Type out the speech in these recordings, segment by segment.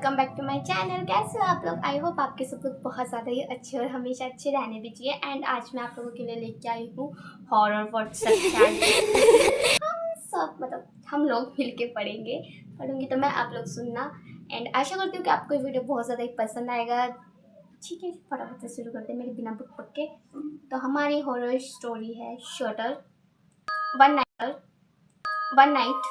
Welcome back to my channel. कैसे हो आप लोग? आई होप आपके सब लोग बहुत ज़्यादा ही अच्छे और हमेशा अच्छे रहने दीजिए। एंड आज मैं आप लोगों के लिए लेके आई हूँ हॉरर व्हाट्सएप चैट। हम सब हम लोग मिल के पढ़ूंगी तो मैं आप लोग सुनना। एंड आशा करती हूँ कि आपको ये वीडियो बहुत ज़्यादा ही पसंद आएगा। ठीक है, फटाफट से शुरू करते हैं मेरे बिना बुक पक के। तो हमारी हॉरर स्टोरी है shutter. One night.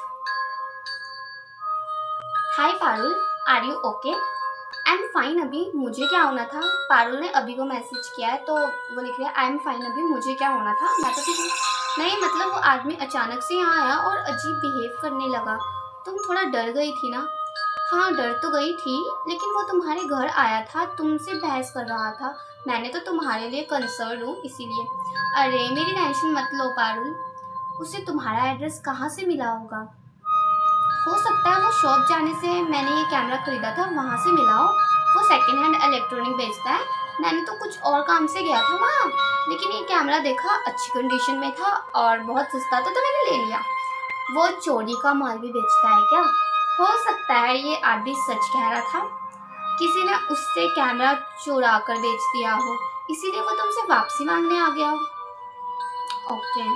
Hi Parul, are you okay? I am fine अभी, मुझे क्या होना था? पारुल ने अभी को मैसेज किया है तो वो लिख रहा है आई एम फाइन अभी, मुझे क्या होना था? मैं तो ठीक हूँ। नहीं मतलब वो आदमी अचानक से यहाँ आया और अजीब बिहेव करने लगा। तुम थोड़ा डर गई थी ना? हाँ डर तो गई थी, लेकिन वो तुम्हारे घर आया था, तुमसे बहस कर रहा था। मैंने तो तुम्हारे लिए कंसर्न हूँ इसीलिए। अरे मेरी टेंशन मत लो पारुल, उसे तुम्हारा एड्रेस कहाँ से मिला होगा? हो सकता है वो शॉप जाने से मैंने ये कैमरा खरीदा था वहाँ से मिला हो। वो सेकंड हैंड इलेक्ट्रॉनिक बेचता है। मैंने तो कुछ और काम से गया था वहाँ, लेकिन ये कैमरा देखा अच्छी कंडीशन में था और बहुत सस्ता था तो मैंने ले लिया। वो चोरी का माल भी बेचता है क्या? हो सकता है ये आदमी सच कह रहा था, किसी ने उससे कैमरा चुरा कर बेच दिया हो, इसीलिए वो तुमसे वापसी मांगने आ गया हो। ओके,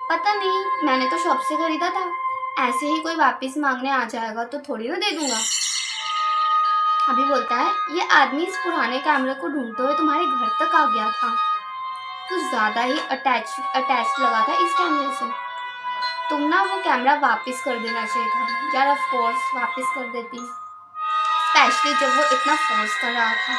पता नहीं, मैंने तो शॉप से खरीदा था। ऐसे ही कोई वापस मांगने आ जाएगा तो थोड़ी ना दे दूंगा। अभी बोलता है ये आदमी इस पुराने कैमरे को ढूंढते हुए तुम्हारे घर तक आ गया था। कुछ ज्यादा ही अटैच लगा था इस कैमरे से। तुम ना वो कैमरा वापस कर देना चाहिए था यार। ऑफ कोर्स वापस कर देती, स्पेशली जब वो इतना फोर्स कर रहा था।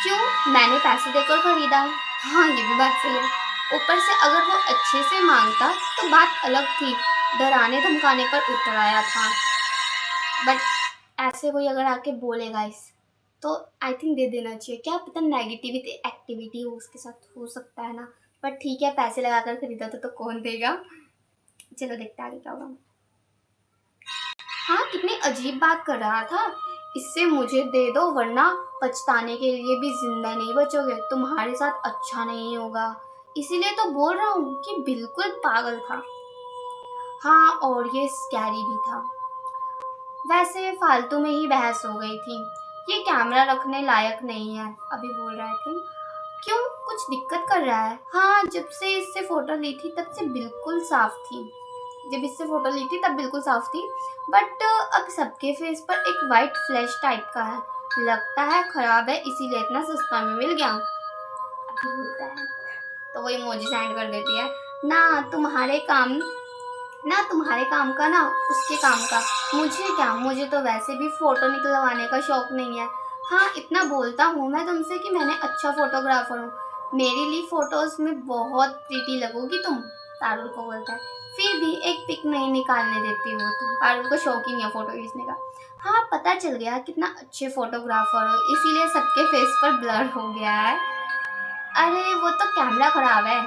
क्यों? मैंने पैसे देकर खरीदा है। हाँ ये भी बात सही है। ऊपर से अगर वो अच्छे से मांगता तो बात अलग थी, डराने धमकाने पर उतर आया था। बट ऐसे कोई अगर आके बोलेगा इस तो आई थिंक दे देना चाहिए। क्या पता नेगेटिविटी एक्टिविटी हो उसके साथ, हो सकता है ना। बट ठीक है, पैसे लगाकर खरीदा था तो कौन देगा। चलो देखते आगे क्या होगा। हाँ कितनी अजीब बात कर रहा था। इससे मुझे दे दो वरना पछताने के लिए भी जिंदा नहीं बचोगे, तुम्हारे साथ अच्छा नहीं होगा। इसीलिए तो बोल रहा हूँ कि बिल्कुल पागल था। हाँ और ये स्कैरी भी था। वैसे फालतू में ही बहस हो गई थी। ये कैमरा रखने लायक नहीं है, अभी बोल रहे थे। क्यों, कुछ दिक्कत कर रहा है? हाँ जब से इससे फोटो ली थी तब से बिल्कुल साफ थी। जब इससे फोटो ली थी तब बिल्कुल साफ थी, बट अब सबके फेस पर एक वाइट फ्लैश टाइप का है। लगता है खराब है, इसीलिए इतना सस्ता में मिल गया। अभी बोलता है तो वो इमोजी सेंड कर देती है। ना तुम्हारे काम का ना उसके काम का। मुझे क्या, मुझे तो वैसे भी फोटो निकलवाने का शौक नहीं है। हाँ इतना बोलता हूँ मैं तुमसे कि मैंने अच्छा फोटोग्राफर हूँ, मेरे लिए फोटोज में बहुत प्रीटी लगोगी तुम। पारुल को बोलता है फिर भी एक पिक नहीं निकालने देती हो तुम। पारुल को शौक ही नहीं है फोटो खींचने का। हाँ पता चल गया कितना अच्छे फोटोग्राफर हो, इसीलिए सबके फेस पर ब्लर हो गया है। अरे वो तो कैमरा खराब है,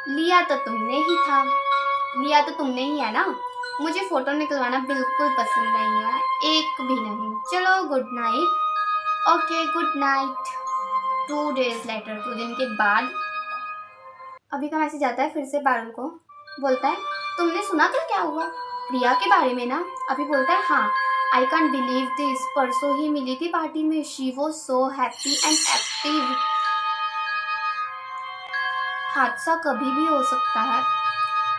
लिया तो तुमने ही है ना। मुझे फोटो निकलवाना बिल्कुल पसंद नहीं है, एक भी नहीं। चलो good night. Okay good night. 2 days later, 2 दिन के बाद अभी का मैसेज आता है फिर से पारुल को। बोलता है तुमने सुना कल क्या हुआ प्रिया के बारे में ना? अभी बोलता है हाँ, आई कांट बिलीव दिस, परसों ही मिली थी पार्टी में, she was so happy and active. हादसा कभी भी हो सकता है।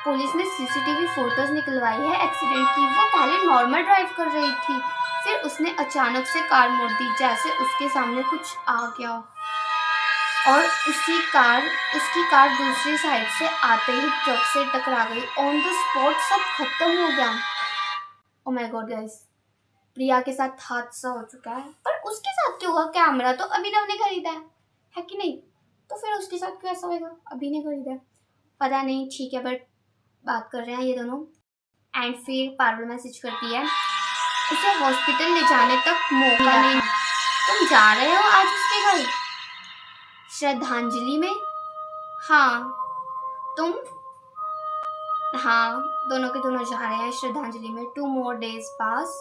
पुलिस ने सीसीटीवी फोटोज निकलवाई है एक्सीडेंट की। वो पहले नॉर्मल ड्राइव कर रही थी, फिर उसने अचानक से कार मोड़ दी, जैसे उसके सामने कुछ आ गया और उसकी कार दूसरी साइड से आते ही ट्रक से टकरा गई। ऑन द स्पॉट सब खत्म हो गया। ओह माय गॉड गाइस, प्रिया के साथ हादसा हो चुका है। पर उसके साथ क्यों हुआ? कैमरा तो अभिनव ने खरीदा है कि नहीं? तो फिर उसके साथ क्यों ऐसा होगा? अभी ने खरीदा है, पता नहीं। ठीक है बट बात कर रहे हैं ये दोनों। एंड फिर पारुल मैसेज करती है उसे हॉस्पिटल ले जाने तक मौका नहीं। तुम जा रहे हो आज उसके घर श्रद्धांजलि में? हाँ तुम? हाँ दोनों के दोनों जा रहे हैं श्रद्धांजलि में। 2 more days पास।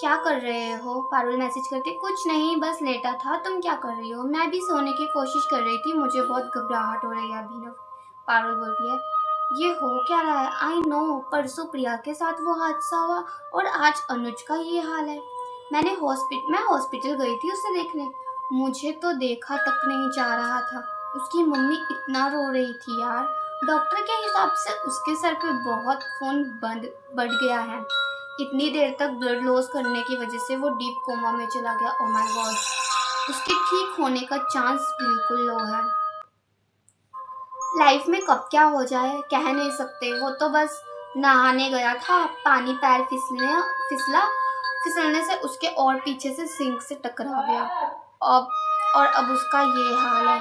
क्या कर रहे हो? पारुल मैसेज करती कुछ नहीं बस लेटा था। तुम क्या कर रही हो? मैं भी सोने की कोशिश कर रही थी, मुझे बहुत घबराहट हो रही है अभिनव। पारुल बोलती है ये हो क्या रहा है? आई नो, परसों प्रिया के साथ वो हादसा हुआ और आज अनुज का ये हाल है। मैं हॉस्पिटल गई थी उसे देखने। मुझे तो देखा तक नहीं जा रहा था। उसकी मम्मी इतना रो रही थी यार। डॉक्टर के हिसाब से उसके सर पे बहुत खून बंद बढ़ गया है। इतनी देर तक ब्लड लॉस करने की वजह से वो डीप कोमा में चला गया। ओ माय गॉड, उसके ठीक होने का चांस बिल्कुल लो है। लाइफ में कब क्या हो जाए कह नहीं सकते। वो तो बस नहाने गया था, पानी पैर फिसलने से उसके और पीछे से सिंक से टकरा गया। अब अब उसका ये हाल है।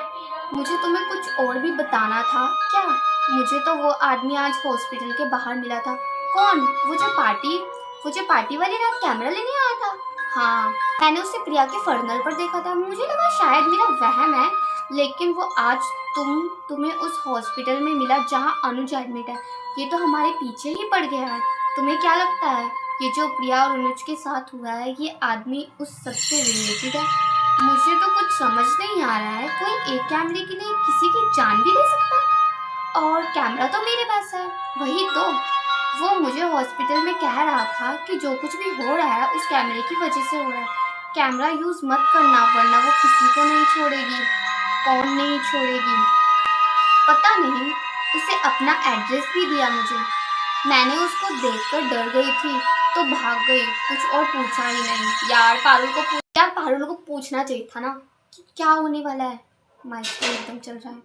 मुझे तुम्हें कुछ और भी बताना था क्या? मुझे तो वो आदमी आज हॉस्पिटल के बाहर मिला था। कौन? वो जो पार्टी वाली रात कैमरा लेने आया था। हाँ, मैंने उसे प्रिया के फर्नल पर देखा था। मुझे लगा शायद मेरा वहम है, लेकिन वो आज तुम्हें उस हॉस्पिटल में मिला जहाँ अनुज एडमिट है। ये तो हमारे पीछे ही पड़ गया है। तुम्हें क्या लगता है ये जो प्रिया और अनुज के साथ हुआ है, ये आदमी उस सबसे रिलेटेड है? मुझे तो कुछ समझ नहीं आ रहा है। कोई एक कैमरे के लिए किसी की जान भी ले सकता है, और कैमरा तो मेरे पास है। वही तो, वो मुझे हॉस्पिटल में कह रहा था कि जो कुछ भी हो रहा है उस कैमरे की वजह से हो रहा है। कैमरा यूज मत करना वरना वो किसी को नहीं छोड़ेगी। कौन नहीं छोड़ेगी पता नहीं। उसे अपना एड्रेस भी दिया मुझे। मैंने उसको देखकर डर गई थी तो भाग गई, कुछ और पूछा ही नहीं। यार पारुल को पूछना चाहिए था ना कि क्या होने वाला है। माइक तो एकदम चल रहा है।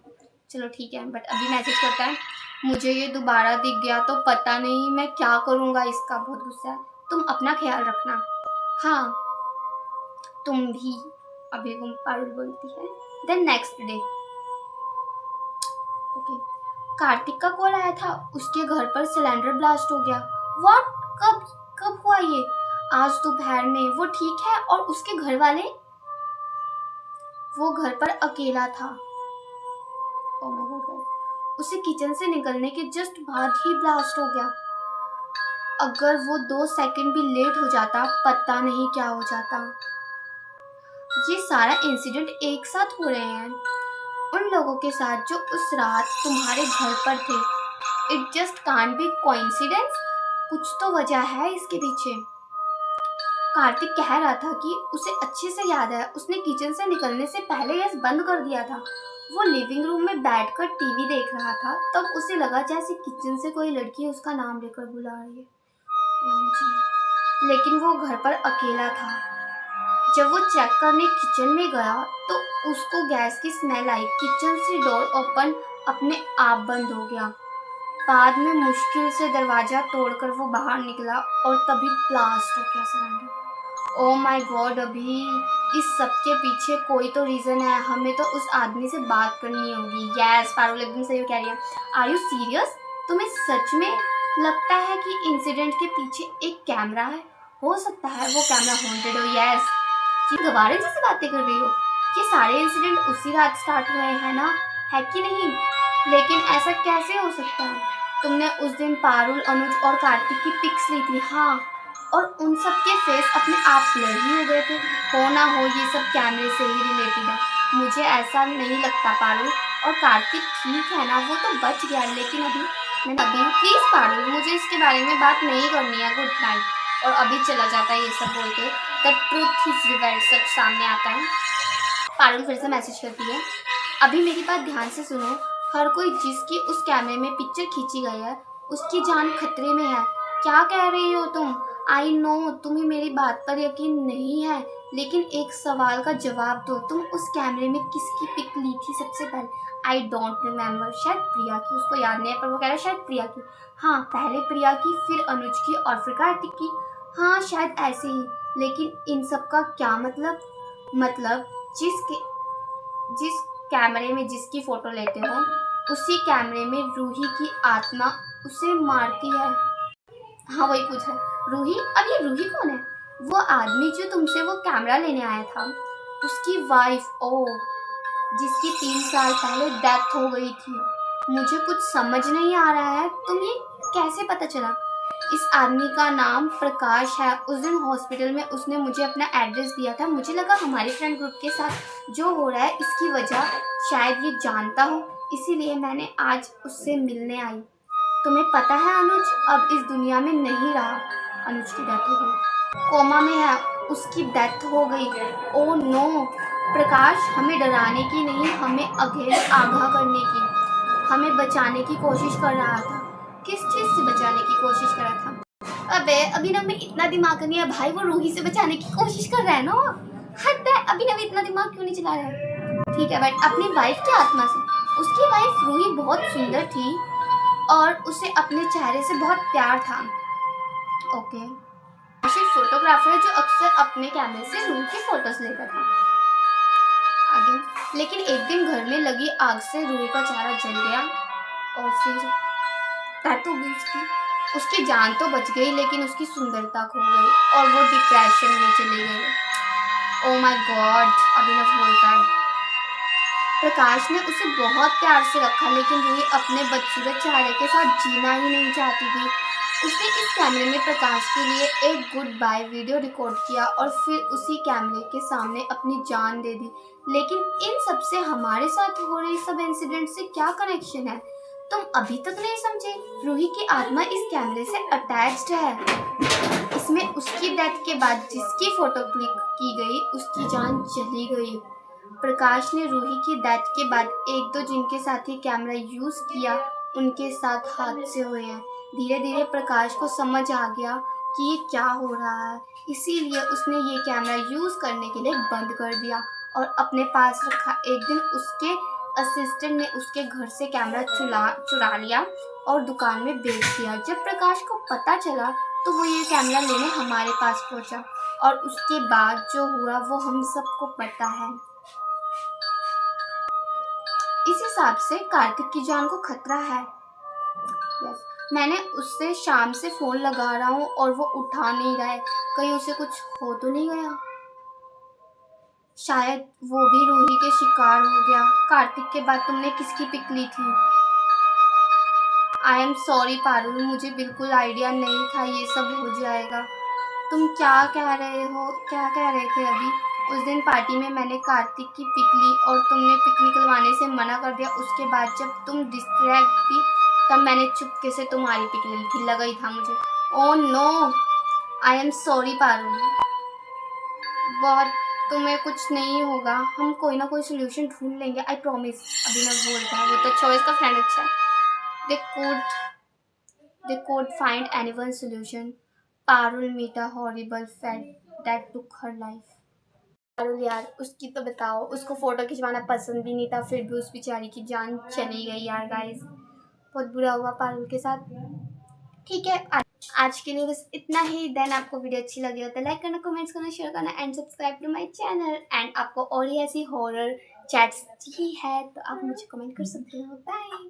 चलो ठीक है, बट अभी मैसेज करता है। मुझे ये दोबारा दिख गया तो पता नहीं मैं क्या करूँगा। इसका बहुत गुस्सा है। तुम अपना ख्याल रखना। हाँ, तुम भी। अभी वो पारुल बोलती है। Then next day, okay, Kartik का कॉल आया था। उसके घर पर सिलेंडर ब्लास्ट हो गया। व्हाट? कब कब हुआ ये? आज दोपहर में। वो ठीक है? और उसके घर वाले? वो घर पर अकेला था। ओह माय गॉड, उसे किचन से निकलने के जस्ट बाद ही ब्लास्ट हो गया। अगर वो 2 सेकंड भी लेट हो जाता पता नहीं क्या हो जाता। ये सारा इंसिडेंट एक साथ हो रहे हैं उन लोगों के साथ जो उस रात तुम्हारे घर पर थे। It just can't be coincidence. कुछ तो वजह है इसके पीछे। कार्तिक कह रहा था कि उसे अच्छे से याद है, उसने किचन से निकलने से पहले गैस बंद कर दिया था। वो लिविंग रूम में बैठकर टीवी देख रहा था, तब उसे लगा जैसे किचन से कोई लड़की उसका नाम लेकर बुला रही है। लेकिन वो घर पर अकेला था। जब वो चेक करने किचन में गया तो उसको गैस की स्मेल आई। किचन से डोर ओपन अपने आप बंद हो गया। बाद में मुश्किल से दरवाजा तोड़कर वो बाहर निकला और तभी ब्लास्ट हो गया सिलेंडर। ओ माय गॉड, अभी इस सब के पीछे कोई तो रीजन है। हमें तो उस आदमी से बात करनी होगी। यस, पारुल एकदम सही कह रही है। Are you serious? तुम्हें सच में लगता है कि इंसिडेंट के पीछे एक कैमरा है? हो सकता है वो कैमरा हॉन्टेड हो। यस, ये गवारे जैसे बातें कर रही हो। ये सारे इंसिडेंट उसी रात स्टार्ट हुए हैं ना, है कि नहीं? लेकिन ऐसा कैसे हो सकता है? तुमने उस दिन पारुल, अनुज और कार्तिक की पिक्स ली थी। हाँ, और उन सब के फेस अपने आप ब्लर ही हो गए थे। हो ना हो ये सब कैमरे से ही रिलेटेड है। मुझे ऐसा नहीं लगता। पारुल और कार्तिक ठीक है ना, वो तो बच गया, लेकिन अभी प्लीज पारुल, मुझे इसके बारे में बात नहीं करनी है। Good night. और अभी चला जाता है ये सब बोल के। द ट्रूथ इज रिवेल्ड, सच सामने आता है। पारुल फिर से मैसेज करती है। अभी मेरी बात ध्यान से सुनो। हर कोई जिसकी उस कैमरे में पिक्चर खींची गई है उसकी जान खतरे में है। क्या कह रही हो तुम? आई नो तुम्हें मेरी बात पर यकीन नहीं है, लेकिन एक सवाल का जवाब दो। तुम उस कैमरे में किसकी पिक ली थी सबसे पहले? I don't remember. शायद प्रिया की। उसको याद नहीं है पर वो कह रहा है शायद प्रिया की। हाँ, पहले प्रिया की, फिर अनुज की और फिर कार्तिक की। हाँ, शायद ऐसे ही। लेकिन इन सब का क्या मतलब? मतलब जिस कैमरे में जिसकी फोटो लेते हो उसी कैमरे में रूही की आत्मा उसे मारती है। हाँ, वही कुछ है। रूही? अब ये रूही कौन है? वो आदमी जो तुमसे वो कैमरा लेने आया था, उसकी वाइफ। ओ, जिसकी 3 साल पहले डेथ हो गई थी। मुझे कुछ समझ नहीं आ रहा है। तुम्हें कैसे पता चला? इस आदमी का नाम प्रकाश है। उस दिन हॉस्पिटल में उसने मुझे अपना एड्रेस दिया था। मुझे लगा हमारे फ्रेंड ग्रुप के साथ जो हो रहा है इसकी वजह शायद ये जानता हो, इसीलिए मैंने आज उससे मिलने आई। तुम्हें पता है अनुज अब इस दुनिया में नहीं रहा। अनुज की डेथ हो गई, कोमा में है, उसकी डेथ हो गई। Oh no. प्रकाश हमें डराने की नहीं, हमें आगाह करने की, हमें बचाने की कोशिश कर रहा था। किस चीज से बचाने की कोशिश कर रहा था? अबे अभिनव में इतना दिमाग नहीं है भाई, वो रूही से बचाने की कोशिश कर रहा है ना। हद है, अभिनव इतना दिमाग क्यों नहीं चला रहा है? ठीक है बट अपनी वाइफ की आत्मा से। उसकी वाइफ रूही बहुत सुंदर थी और उसे अपने चेहरे से बहुत प्यार था। ओके। आशिक फोटोग्राफर है जो अक्सर अपने कैमरे से रूही की फोटोज लेता था। आगे, लेकिन एक दिन घर में लगी आग से रूही का चेहरा जल गया और फिर डेथ हो गई उसकी। उसकी जान तो बच गई लेकिन उसकी सुंदरता खो गई और वो डिप्रेशन में चली गई। ओ माय गॉड, अभिनव बोलता है। प्रकाश ने उसे बहुत प्यार से रखा लेकिन रूही अपने बदसूरत चेहरे के साथ जीना ही नहीं चाहती थी। उसने इस कैमरे में प्रकाश के लिए एक गुड बाय वीडियो रिकॉर्ड किया और फिर उसी कैमरे के सामने अपनी जान दे दी। लेकिन इन सब से हमारे साथ हो रही सब इंसिडेंट से क्या कनेक्शन है? तुम अभी तक नहीं समझे? रूही की आत्मा इस कैमरे से अटैच्ड है। इसमें उसकी डेथ के बाद जिसकी फोटो क्लिक की गई उसकी जान चली गई। प्रकाश ने रूही की डेथ के बाद एक दो जिनके साथ ही कैमरा यूज किया उनके साथ हादसे हुए हैं। धीरे धीरे प्रकाश को समझ आ गया कि ये क्या हो रहा है, इसीलिए उसने ये कैमरा यूज करने के लिए बंद कर दिया और अपने पास रखा। एक दिन उसके असिस्टेंट ने उसके घर से कैमरा चुरा लिया और दुकान में बेच दिया। जब प्रकाश को पता चला तो वो ये कैमरा लेने हमारे पास पहुंचा और उसके बाद जो हुआ वो हम सबको पता है। इस हिसाब से कार्तिक की जान को खतरा है। यस, मैंने उससे शाम से फोन लगा रहा हूँ और वो उठा नहीं रहा है। कहीं उसे कुछ हो तो नहीं गया? शायद वो भी रूही के शिकार हो गया। कार्तिक के बाद तुमने किसकी पिक ली थी? आई एम सॉरी पारुल, मुझे बिल्कुल आइडिया नहीं था ये सब हो जाएगा। तुम क्या कह रहे हो? क्या कह रहे थे अभी? उस दिन पार्टी में मैंने कार्तिक की पिक ली और तुमने पिक निकलवाने से मना कर दिया। उसके बाद जब तुम डिस्ट्रैक्ट थी तब मैंने चुपके से तुम्हारी पिक ली थी, लगा ही था मुझे। Oh no, I am sorry Parul. बहुत, तुम्हें कुछ नहीं होगा, हम कोई ना कोई सोल्यूशन ढूंढ लेंगे, आई प्रॉमिस। अभिनव बोलता है, वो तो चॉइस का फ्रेंड अच्छा है। They could find anyone's solution. Parul meet a horrible fate that took her life. Parul यार, उसकी तो बताओ, उसको फोटो खिंचवाना पसंद भी नहीं था फिर भी उस बेचारी की जान चली गई यार गाइस। बहुत बुरा हुआ पारुल के साथ। ठीक है, आज के लिए बस इतना ही। देन आपको वीडियो अच्छी लगी हो तो लाइक करना, कमेंट्स करना, शेयर करना and subscribe to my channel. And आपको और ही ऐसी हॉरर चैट्स चाहिए है तो आप मुझे कमेंट कर सकते हो। बाय।